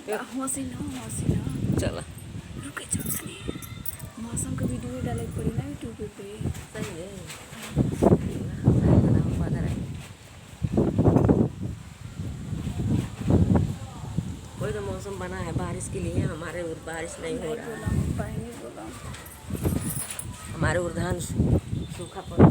चला रुके चलने मौसम का वीडियो डाले पड़ी ना यूट्यूब पे। सही है। कोई तो मौसम बना है बारिश के लिए, हमारे बारिश नहीं हो रहा है। बोला हमारे उर्धान सूखा पड़ा।